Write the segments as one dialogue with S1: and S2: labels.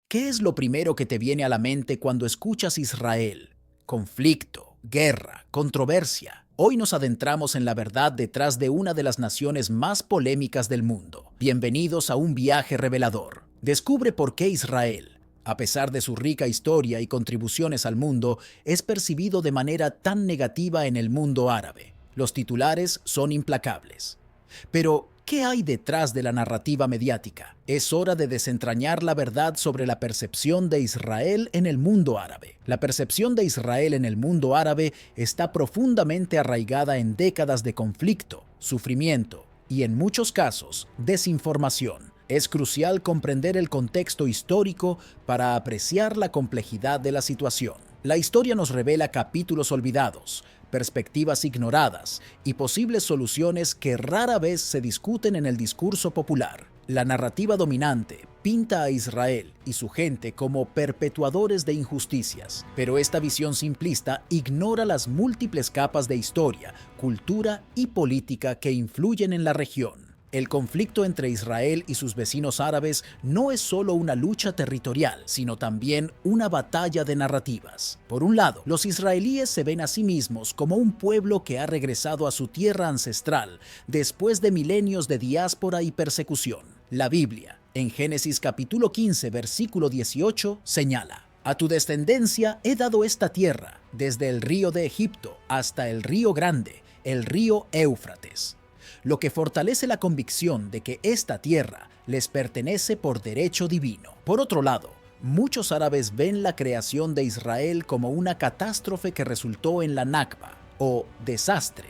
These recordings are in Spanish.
S1: ¿Qué es lo primero que te viene a la mente cuando escuchas Israel? Conflicto, guerra, controversia. Hoy nos adentramos en la verdad detrás de una de las naciones más polémicas del mundo. Bienvenidos a un viaje revelador. Descubre por qué Israel, a pesar de su rica historia y contribuciones al mundo, es percibido de manera tan negativa en el mundo árabe. Los titulares son implacables. Pero, ¿qué hay detrás de la narrativa mediática? Es hora de desentrañar la verdad sobre la percepción de Israel en el mundo árabe. La percepción de Israel en el mundo árabe está profundamente arraigada en décadas de conflicto, sufrimiento y, en muchos casos, desinformación. Es crucial comprender el contexto histórico para apreciar la complejidad de la situación. La historia nos revela capítulos olvidados, perspectivas ignoradas y posibles soluciones que rara vez se discuten en el discurso popular. La narrativa dominante pinta a Israel y su gente como perpetuadores de injusticias, pero esta visión simplista ignora las múltiples capas de historia, cultura y política que influyen en la región. El conflicto entre Israel y sus vecinos árabes no es solo una lucha territorial, sino también una batalla de narrativas. Por un lado, los israelíes se ven a sí mismos como un pueblo que ha regresado a su tierra ancestral después de milenios de diáspora y persecución. La Biblia, en Génesis capítulo 15, versículo 18, señala: «A tu descendencia he dado esta tierra, desde el río de Egipto hasta el río grande, el río Éufrates», lo que fortalece la convicción de que esta tierra les pertenece por derecho divino. Por otro lado, muchos árabes ven la creación de Israel como una catástrofe que resultó en la Nakba, o desastre,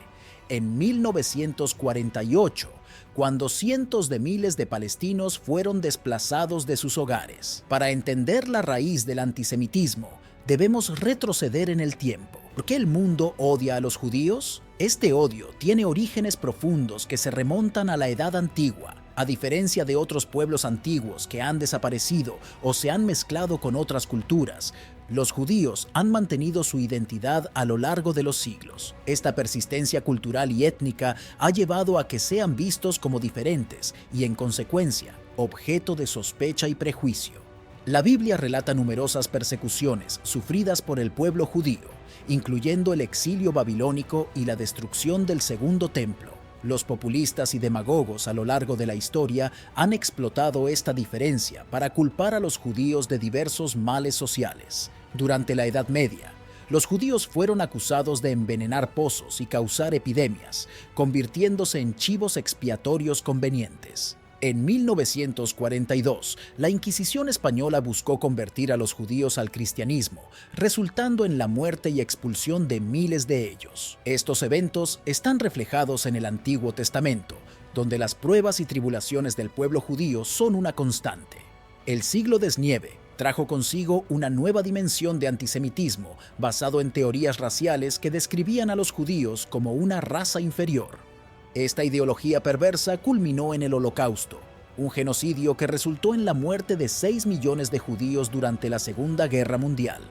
S1: en 1948, cuando cientos de miles de palestinos fueron desplazados de sus hogares. Para entender la raíz del antisemitismo, debemos retroceder en el tiempo. ¿Por qué el mundo odia a los judíos? Este odio tiene orígenes profundos que se remontan a la Edad Antigua. A diferencia de otros pueblos antiguos que han desaparecido o se han mezclado con otras culturas, los judíos han mantenido su identidad a lo largo de los siglos. Esta persistencia cultural y étnica ha llevado a que sean vistos como diferentes y, en consecuencia, objeto de sospecha y prejuicio. La Biblia relata numerosas persecuciones sufridas por el pueblo judío, incluyendo el exilio babilónico y la destrucción del Segundo Templo. Los populistas y demagogos a lo largo de la historia han explotado esta diferencia para culpar a los judíos de diversos males sociales. Durante la Edad Media, los judíos fueron acusados de envenenar pozos y causar epidemias, convirtiéndose en chivos expiatorios convenientes. En 1942, la Inquisición española buscó convertir a los judíos al cristianismo, resultando en la muerte y expulsión de miles de ellos. Estos eventos están reflejados en el Antiguo Testamento, donde las pruebas y tribulaciones del pueblo judío son una constante. El siglo desnieve trajo consigo una nueva dimensión de antisemitismo basado en teorías raciales que describían a los judíos como una raza inferior. Esta ideología perversa culminó en el Holocausto, un genocidio que resultó en la muerte de 6 millones de judíos durante la Segunda Guerra Mundial.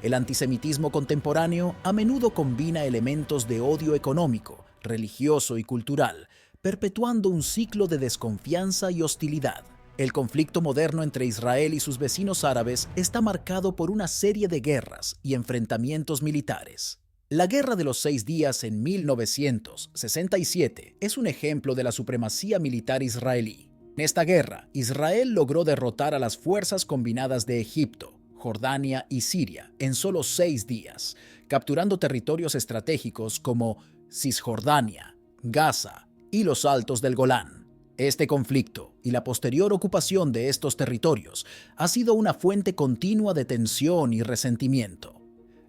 S1: El antisemitismo contemporáneo a menudo combina elementos de odio económico, religioso y cultural, perpetuando un ciclo de desconfianza y hostilidad. El conflicto moderno entre Israel y sus vecinos árabes está marcado por una serie de guerras y enfrentamientos militares. La Guerra de los 6 Días en 1967 es un ejemplo de la supremacía militar israelí. En esta guerra, Israel logró derrotar a las fuerzas combinadas de Egipto, Jordania y Siria en solo 6 días, capturando territorios estratégicos como Cisjordania, Gaza y los Altos del Golán. Este conflicto y la posterior ocupación de estos territorios ha sido una fuente continua de tensión y resentimiento.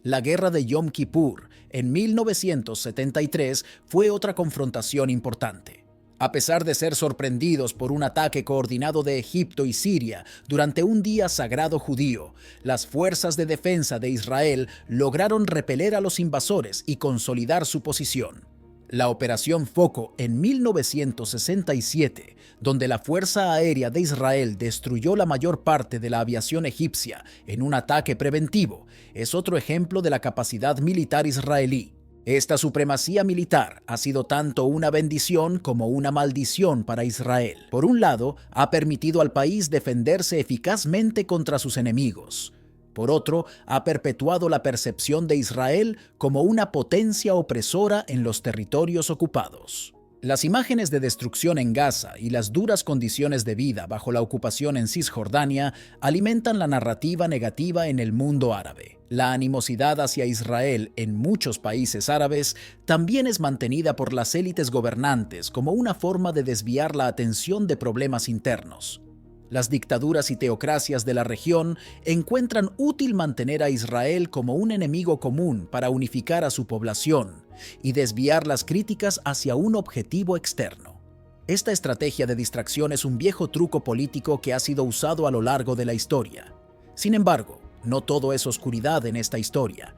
S1: La Guerra de Yom Kippur en 1973 fue otra confrontación importante. A pesar de ser sorprendidos por un ataque coordinado de Egipto y Siria durante un día sagrado judío, las fuerzas de defensa de Israel lograron repeler a los invasores y consolidar su posición. La Operación Foco en 1967, donde la Fuerza Aérea de Israel destruyó la mayor parte de la aviación egipcia en un ataque preventivo, es otro ejemplo de la capacidad militar israelí. Esta supremacía militar ha sido tanto una bendición como una maldición para Israel. Por un lado, ha permitido al país defenderse eficazmente contra sus enemigos. Por otro, ha perpetuado la percepción de Israel como una potencia opresora en los territorios ocupados. Las imágenes de destrucción en Gaza y las duras condiciones de vida bajo la ocupación en Cisjordania alimentan la narrativa negativa en el mundo árabe. La animosidad hacia Israel en muchos países árabes también es mantenida por las élites gobernantes como una forma de desviar la atención de problemas internos. Las dictaduras y teocracias de la región encuentran útil mantener a Israel como un enemigo común para unificar a su población y desviar las críticas hacia un objetivo externo. Esta estrategia de distracción es un viejo truco político que ha sido usado a lo largo de la historia. Sin embargo, no todo es oscuridad en esta historia.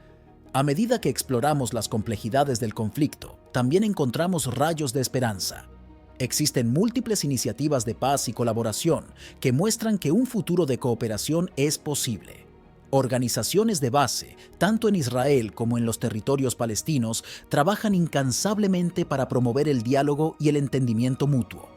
S1: A medida que exploramos las complejidades del conflicto, también encontramos rayos de esperanza. Existen múltiples iniciativas de paz y colaboración que muestran que un futuro de cooperación es posible. Organizaciones de base, tanto en Israel como en los territorios palestinos, trabajan incansablemente para promover el diálogo y el entendimiento mutuo.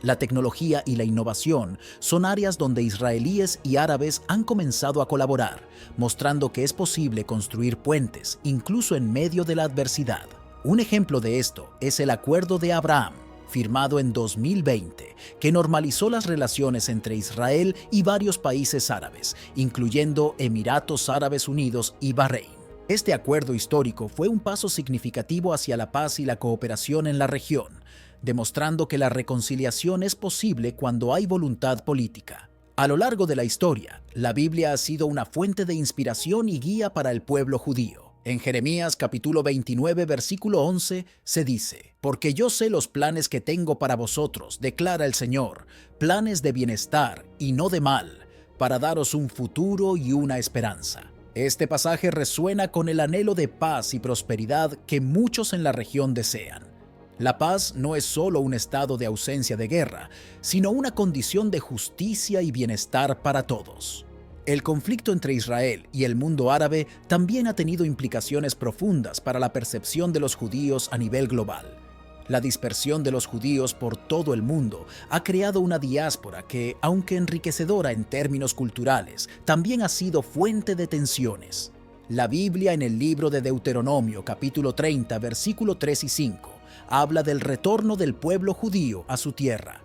S1: La tecnología y la innovación son áreas donde israelíes y árabes han comenzado a colaborar, mostrando que es posible construir puentes, incluso en medio de la adversidad. Un ejemplo de esto es el Acuerdo de Abraham, firmado en 2020, que normalizó las relaciones entre Israel y varios países árabes, incluyendo Emiratos Árabes Unidos y Bahrein. Este acuerdo histórico fue un paso significativo hacia la paz y la cooperación en la región, demostrando que la reconciliación es posible cuando hay voluntad política. A lo largo de la historia, la Biblia ha sido una fuente de inspiración y guía para el pueblo judío. En Jeremías capítulo 29, versículo 11, se dice: «Porque yo sé los planes que tengo para vosotros, declara el Señor, planes de bienestar y no de mal, para daros un futuro y una esperanza». Este pasaje resuena con el anhelo de paz y prosperidad que muchos en la región desean. La paz no es solo un estado de ausencia de guerra, sino una condición de justicia y bienestar para todos. El conflicto entre Israel y el mundo árabe también ha tenido implicaciones profundas para la percepción de los judíos a nivel global. La dispersión de los judíos por todo el mundo ha creado una diáspora que, aunque enriquecedora en términos culturales, también ha sido fuente de tensiones. La Biblia en el libro de Deuteronomio, capítulo 30, versículo 3 y 5, habla del retorno del pueblo judío a su tierra.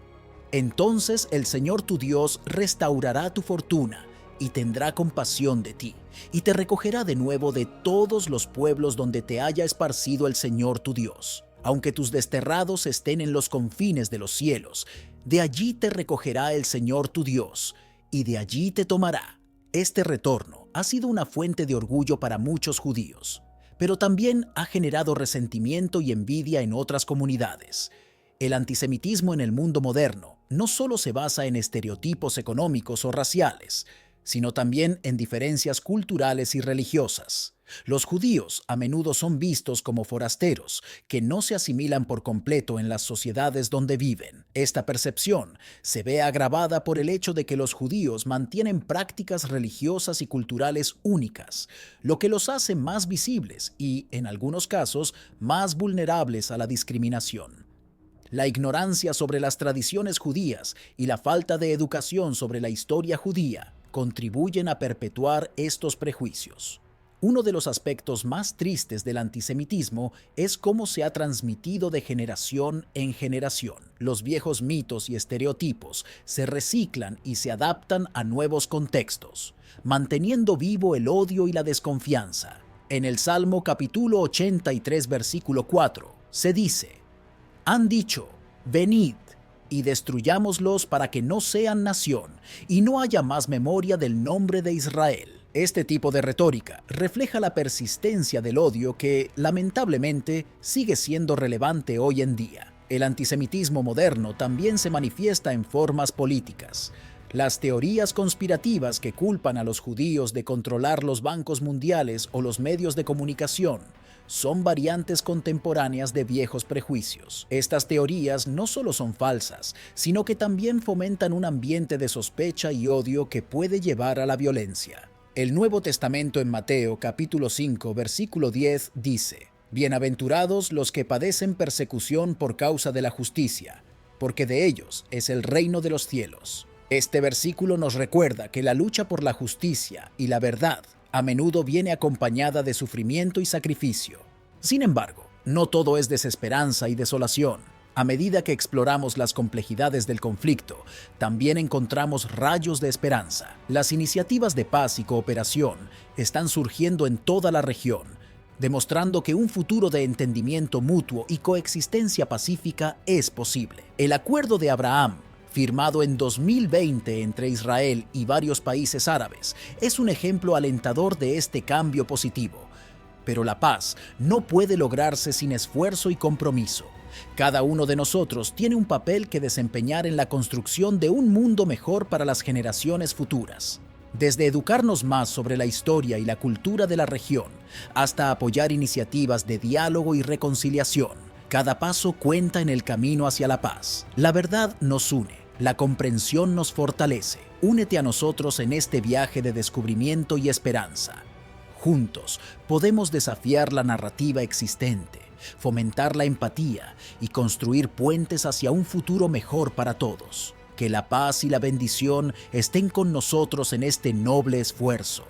S1: Entonces el Señor tu Dios restaurará tu fortuna y tendrá compasión de ti, y te recogerá de nuevo de todos los pueblos donde te haya esparcido el Señor tu Dios. Aunque tus desterrados estén en los confines de los cielos, de allí te recogerá el Señor tu Dios, y de allí te tomará. Este retorno ha sido una fuente de orgullo para muchos judíos, pero también ha generado resentimiento y envidia en otras comunidades. El antisemitismo en el mundo moderno no solo se basa en estereotipos económicos o raciales, sino también en diferencias culturales y religiosas. Los judíos a menudo son vistos como forasteros, que no se asimilan por completo en las sociedades donde viven. Esta percepción se ve agravada por el hecho de que los judíos mantienen prácticas religiosas y culturales únicas, lo que los hace más visibles y, en algunos casos, más vulnerables a la discriminación. La ignorancia sobre las tradiciones judías y la falta de educación sobre la historia judía contribuyen a perpetuar estos prejuicios. Uno de los aspectos más tristes del antisemitismo es cómo se ha transmitido de generación en generación. Los viejos mitos y estereotipos se reciclan y se adaptan a nuevos contextos, manteniendo vivo el odio y la desconfianza. En el Salmo capítulo 83, versículo 4, se dice: «Han dicho, venid, y destruyámoslos para que no sean nación, y no haya más memoria del nombre de Israel». Este tipo de retórica refleja la persistencia del odio que, lamentablemente, sigue siendo relevante hoy en día. El antisemitismo moderno también se manifiesta en formas políticas. Las teorías conspirativas que culpan a los judíos de controlar los bancos mundiales o los medios de comunicación son variantes contemporáneas de viejos prejuicios. Estas teorías no solo son falsas, sino que también fomentan un ambiente de sospecha y odio que puede llevar a la violencia. El Nuevo Testamento en Mateo capítulo 5, versículo 10 dice: Bienaventurados los que padecen persecución por causa de la justicia, porque de ellos es el reino de los cielos. Este versículo nos recuerda que la lucha por la justicia y la verdad a menudo viene acompañada de sufrimiento y sacrificio. Sin embargo, no todo es desesperanza y desolación. A medida que exploramos las complejidades del conflicto, también encontramos rayos de esperanza. Las iniciativas de paz y cooperación están surgiendo en toda la región, demostrando que un futuro de entendimiento mutuo y coexistencia pacífica es posible. El Acuerdo de Abraham, firmado en 2020 entre Israel y varios países árabes, es un ejemplo alentador de este cambio positivo. Pero la paz no puede lograrse sin esfuerzo y compromiso. Cada uno de nosotros tiene un papel que desempeñar en la construcción de un mundo mejor para las generaciones futuras. Desde educarnos más sobre la historia y la cultura de la región, hasta apoyar iniciativas de diálogo y reconciliación, cada paso cuenta en el camino hacia la paz. La verdad nos une. La comprensión nos fortalece. Únete a nosotros en este viaje de descubrimiento y esperanza. Juntos podemos desafiar la narrativa existente, fomentar la empatía y construir puentes hacia un futuro mejor para todos. Que la paz y la bendición estén con nosotros en este noble esfuerzo.